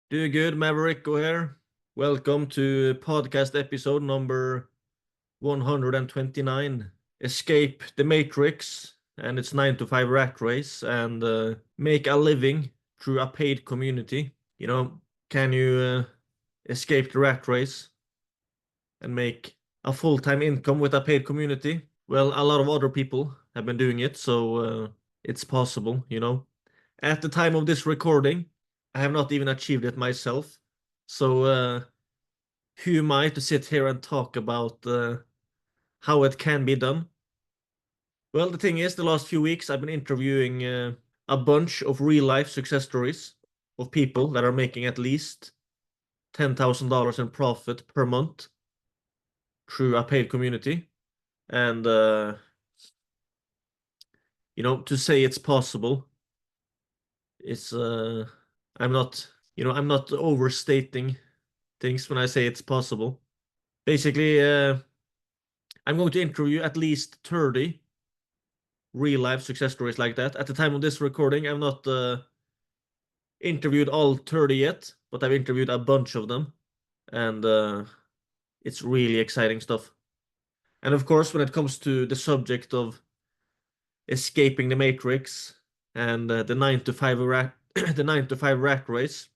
Do good, Maverick. Go here. Welcome to podcast episode number 129. Escape the Matrix and its 9 to 5 rat race and make a living through a paid community. Can you escape the rat race and make a full-time income with a paid community? Well, a lot of other people have been doing it, so it's possible. At the time of this recording, I have not even achieved it myself. So, who am I to sit here and talk about how it can be done? Well, the thing is, the last few weeks I've been interviewing a bunch of real life success stories of people that are making at least $10,000 in profit per month through a paid community. And, to say it's possible, it's, I'm not overstating things when I say it's possible. Basically, I'm going to interview at least 30 real life success stories like that. At the time of this recording, I've not interviewed all 30 yet, but I've interviewed a bunch of them. And it's really exciting stuff. And of course, when it comes to the subject of escaping the matrix and the 9 to 5 rat the 9 to 5 rat race,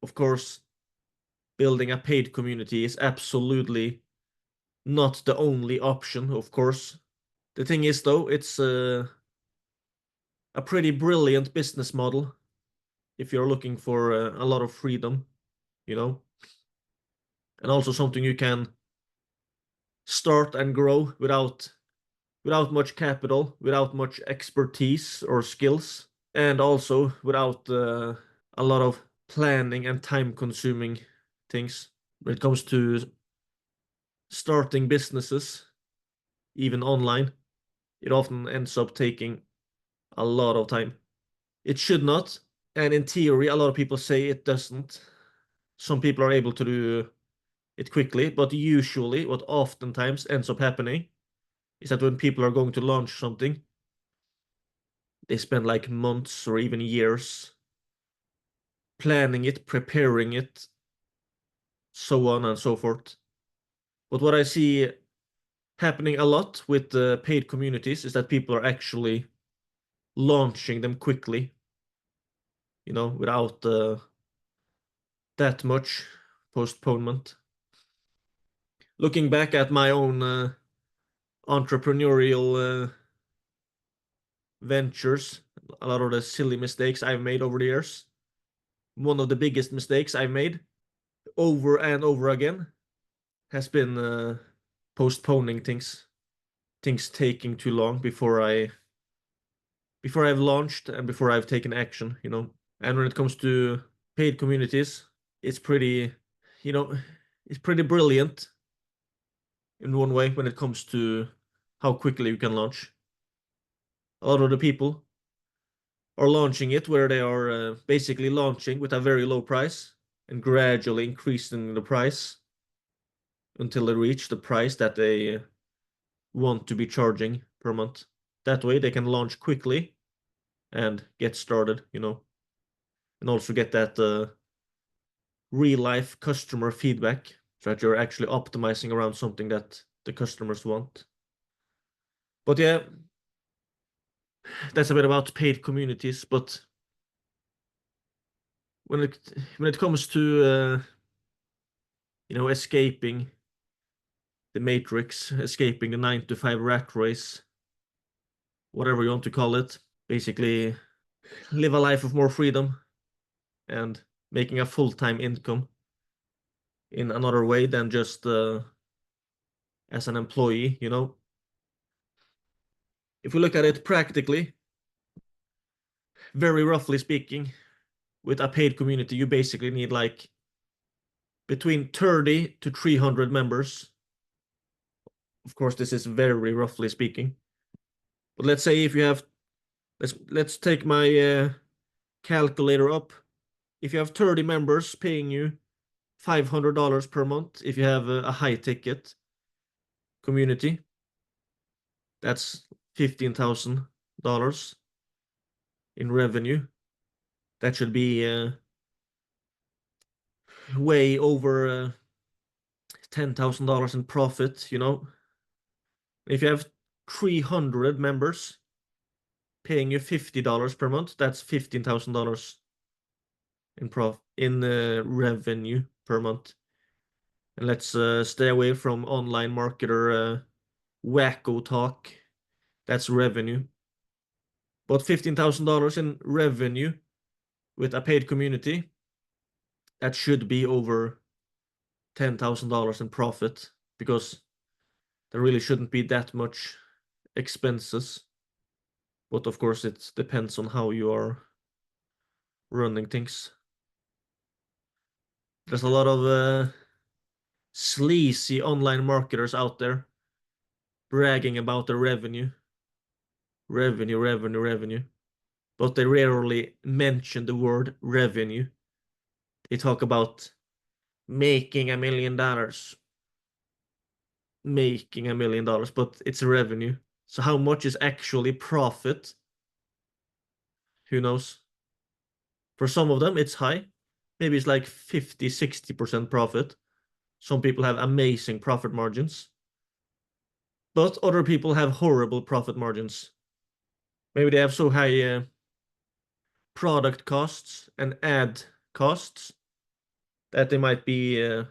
of course, building a paid community is absolutely not the only option, of course. The thing is, though, it's a pretty brilliant business model if you're looking for a lot of freedom, you know, and also something you can start and grow without much capital, without much expertise or skills, and also without a lot of planning and time-consuming things. When it comes to starting businesses, even online, it often ends up taking a lot of time. It should not, and in theory, a lot of people say it doesn't. Some people are able to do it quickly, but usually, what oftentimes ends up happening is that when people are going to launch something, they spend like months or even years planning it, preparing it, so on and so forth. But what I see happening a lot with the paid communities is that people are actually launching them quickly, without that much postponement. Looking back at my own entrepreneurial ventures, a lot of the silly mistakes I've made over the years. One of the biggest mistakes I've made over and over again has been postponing things taking too long before I've launched and before I've taken action. And when it comes to paid communities, it's pretty, you know, it's pretty brilliant in one way when it comes to how quickly you can launch. A lot of the people are launching it where they are basically launching with a very low price and gradually increasing the price until they reach the price that they want to be charging per month. That way they can launch quickly and get started, and also get that real life customer feedback so that you're actually optimizing around something that the customers want. But yeah, that's a bit about paid communities. But when it comes to escaping the matrix, escaping the 9 to 5 rat race, whatever you want to call it, basically live a life of more freedom and making a full-time income in another way than just as an employee. If we look at it practically, very roughly speaking, with a paid community, you basically need like between 30 to 300 members. Of course, this is very roughly speaking. But let's say if you have, let's take my calculator up. If you have 30 members paying you $500 per month, if you have a high ticket community, that's $15,000 in revenue. That should be way over $10,000 in profit, you know. If you have 300 members paying you $50 per month, that's $15,000 in revenue per month. And let's stay away from online marketer wacko talk. That's revenue. But $15,000 in revenue with a paid community, that should be over $10,000 in profit, because there really shouldn't be that much expenses. But of course, it depends on how you are running things. There's a lot of sleazy online marketers out there bragging about their revenue. Revenue. But they rarely mention the word revenue. They talk about making $1 million. Making $1 million, but it's revenue. So how much is actually profit? Who knows? For some of them, it's high. Maybe it's like 50, 60% profit. Some people have amazing profit margins. But other people have horrible profit margins. Maybe they have so high product costs and ad costs that they might be at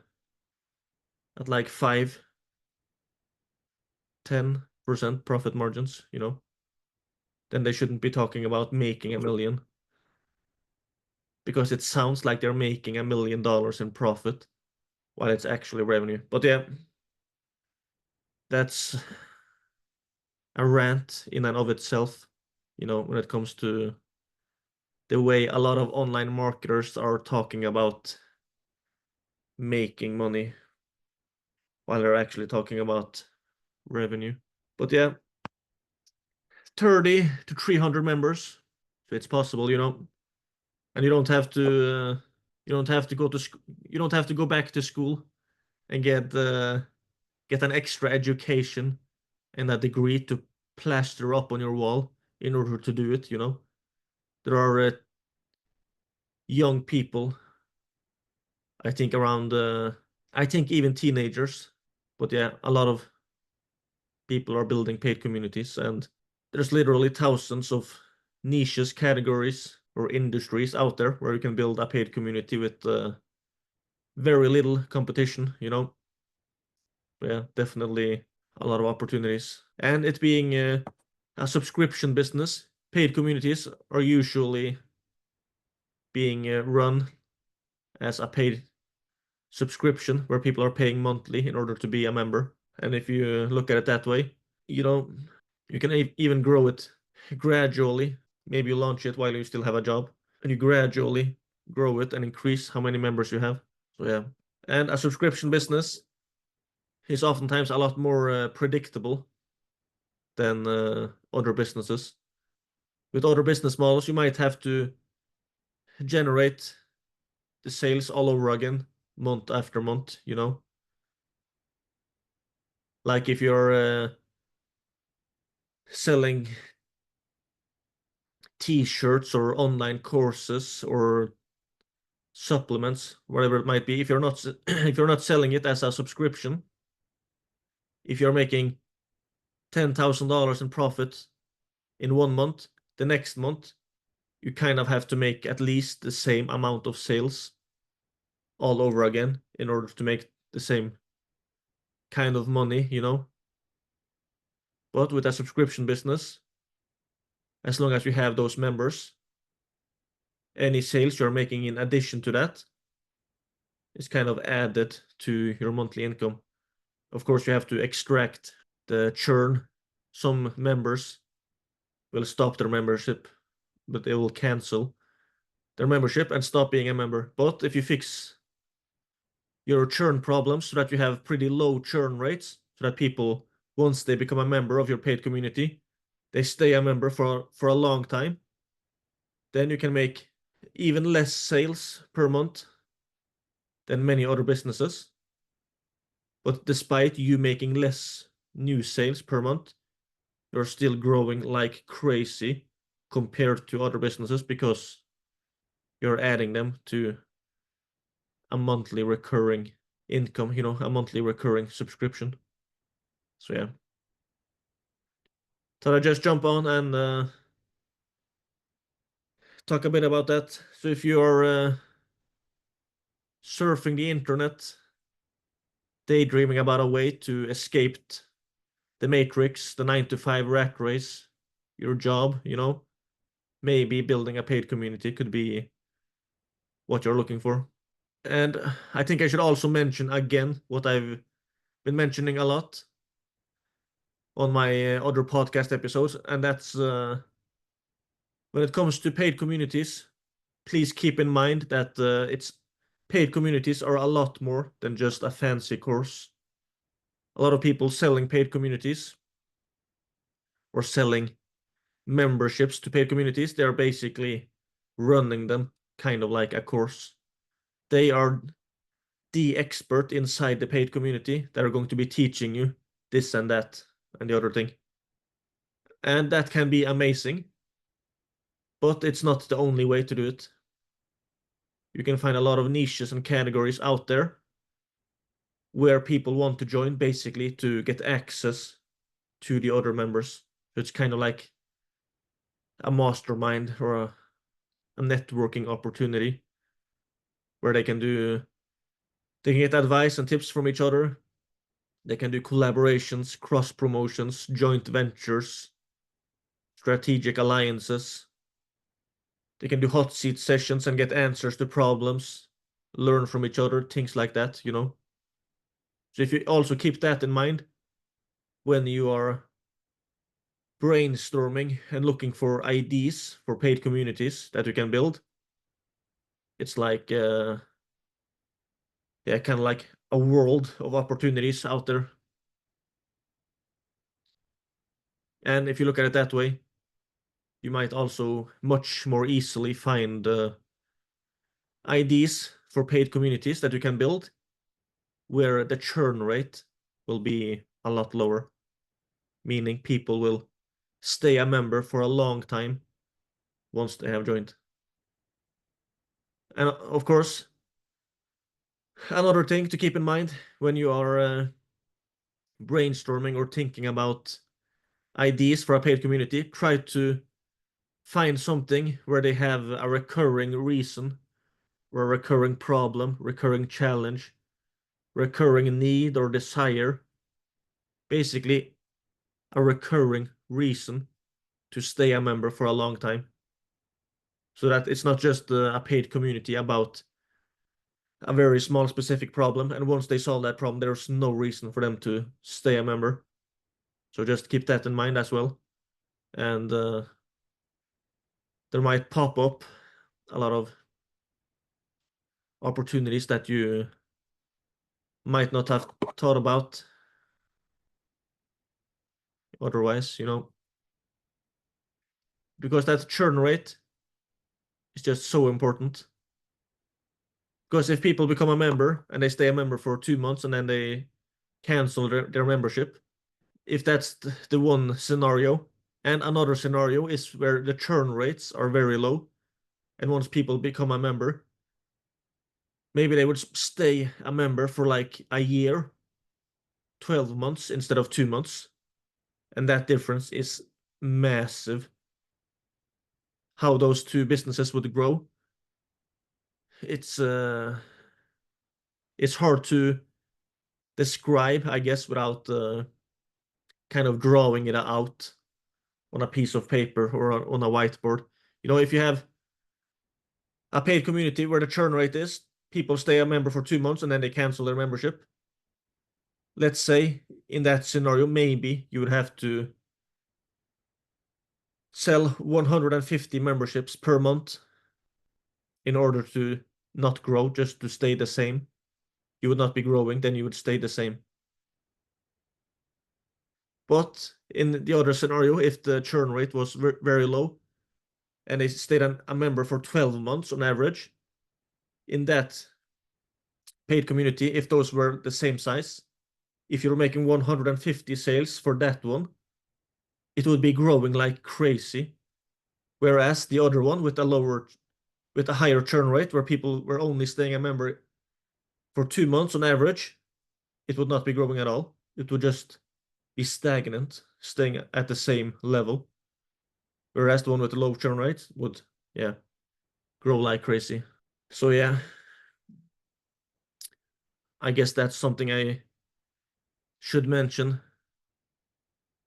like 5, 10% profit margins, you know. Then they shouldn't be talking about making $1 million, because it sounds like they're making $1 million in profit while it's actually revenue. But yeah, that's a rant in and of itself, you know, when it comes to the way a lot of online marketers are talking about making money while they're actually talking about revenue. But yeah, 30 to 300 members, so it's possible, you know. And you don't have to go back to school and get an extra education and a degree to plaster up on your wall in order to do it, you know. There are young people, I think I think even teenagers, but yeah, a lot of people are building paid communities, and there's literally thousands of niches, categories, or industries out there where you can build a paid community with very little competition, you know. Yeah, definitely a lot of opportunities. And it being a subscription business, paid communities are usually being run as a paid subscription where people are paying monthly in order to be a member. And if you look at it that way, you know, you can even grow it gradually. Maybe you launch it while you still have a job, and you gradually grow it and increase how many members you have. So yeah, and a subscription business is oftentimes a lot more predictable than other businesses. With other business models, you might have to generate the sales all over again, month after month, you know. Like if you're selling t-shirts or online courses or supplements, whatever it might be, if you're not selling it as a subscription, if you're making $10,000 in profit in 1 month, the next month you kind of have to make at least the same amount of sales all over again in order to make the same kind of money, you know. But with a subscription business, as long as you have those members, any sales you're making in addition to that is kind of added to your monthly income. Of course, you have to extract the churn. Some members will stop their membership, but they will cancel their membership and stop being a member. But if you fix your churn problems so that you have pretty low churn rates, so that people, once they become a member of your paid community, they stay a member for a long time, then you can make even less sales per month than many other businesses. But despite you making less new sales per month, you're still growing like crazy compared to other businesses, because you're adding them to a monthly recurring income, a monthly recurring subscription. So yeah. Thought I'd just jump on and talk a bit about that. So if you're surfing the internet, daydreaming about a way to escape the matrix, the 9 to 5 rat race, your job, maybe building a paid community could be what you're looking for. And I think I should also mention again what I've been mentioning a lot on my other podcast episodes, and that's when it comes to paid communities, please keep in mind that it's paid communities are a lot more than just a fancy course. A lot of people selling paid communities or selling memberships to paid communities, they're basically running them kind of like a course. They are the expert inside the paid community that are going to be teaching you this and that and the other thing. And that can be amazing, but it's not the only way to do it. You can find a lot of niches and categories out there where people want to join basically to get access to the other members. So it's kind of like a mastermind or a networking opportunity where they can get advice and tips from each other. They can do collaborations, cross promotions, joint ventures, strategic alliances. They can do hot seat sessions and get answers to problems, learn from each other, things like that. So if you also keep that in mind when you are brainstorming and looking for ideas for paid communities that you can build, it's like kind of like a world of opportunities out there. And if you look at it that way, you might also much more easily find ideas for paid communities that you can build where the churn rate will be a lot lower, meaning people will stay a member for a long time once they have joined. And of course, another thing to keep in mind when you are brainstorming or thinking about ideas for a paid community, try to find something where they have a recurring reason or a recurring problem, recurring challenge, recurring need or desire. Basically, a recurring reason to stay a member for a long time. So that it's not just a paid community about a very small specific problem, and once they solve that problem, there's no reason for them to stay a member. So just keep that in mind as well. And there might pop up a lot of opportunities that you might not have thought about otherwise, because that churn rate is just so important. Because if people become a member and they stay a member for 2 months and then they cancel their membership, if that's the one scenario, and another scenario is where the churn rates are very low, and once people become a member, maybe they would stay a member for like a year, 12 months instead of 2 months, and that difference is massive. How those two businesses would grow, it's hard to describe, I guess, without kind of drawing it out on a piece of paper or on a whiteboard. If you have a paid community where the churn rate is people stay a member for 2 months and then they cancel their membership. Let's say in that scenario, maybe you would have to sell 150 memberships per month in order to not grow, just to stay the same. You would not be growing, then you would stay the same. But in the other scenario, if the churn rate was very low and they stayed a member for 12 months on average, in that paid community, if those were the same size, if you're making 150 sales for that one, it would be growing like crazy. Whereas the other one with a higher churn rate, where people were only staying a member for 2 months on average, it would not be growing at all. It would just be stagnant, staying at the same level. Whereas the one with the low churn rate would, yeah, grow like crazy. So yeah, I guess that's something I should mention,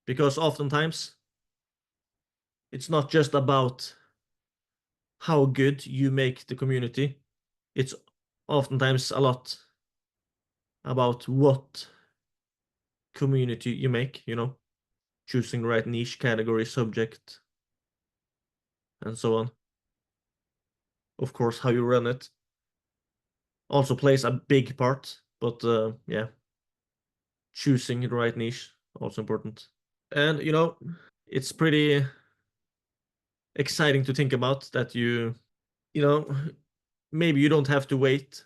because oftentimes it's not just about how good you make the community. It's oftentimes a lot about what community you make, choosing the right niche, category, subject, and so on. Of course, how you run it also plays a big part, but yeah, choosing the right niche also important. And it's pretty exciting to think about that you know, maybe you don't have to wait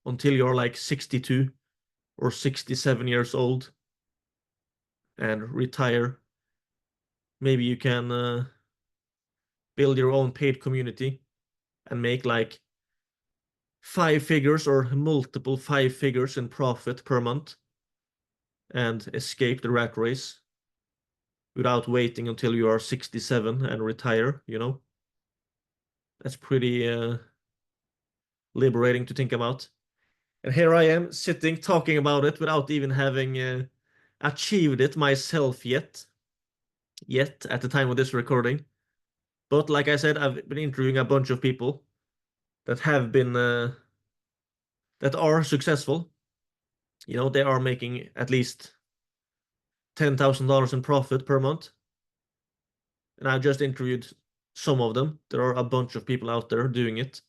until you're like 62 or 67 years old and retire. Maybe you can build your own paid community and make like 5 figures or multiple 5 figures in profit per month and escape the rat race without waiting until you are 67 and retire. That's pretty liberating to think about. And here I am sitting talking about it without even having achieved it myself yet at the time of this recording. But like I said, I've been interviewing a bunch of people that have been that are successful. They are making at least $10,000 in profit per month. And I just interviewed some of them. There are a bunch of people out there doing it.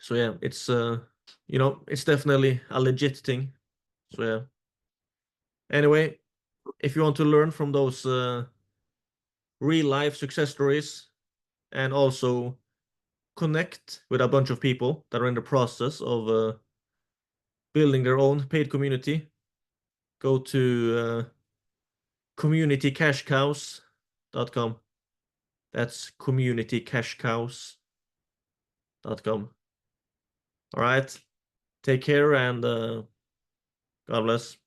So yeah, it's definitely a legit thing. So yeah. Anyway, if you want to learn from those real life success stories and also connect with a bunch of people that are in the process of building their own paid community, go to communitycashcows.com. That's communitycashcows.com. All right. Take care and God bless.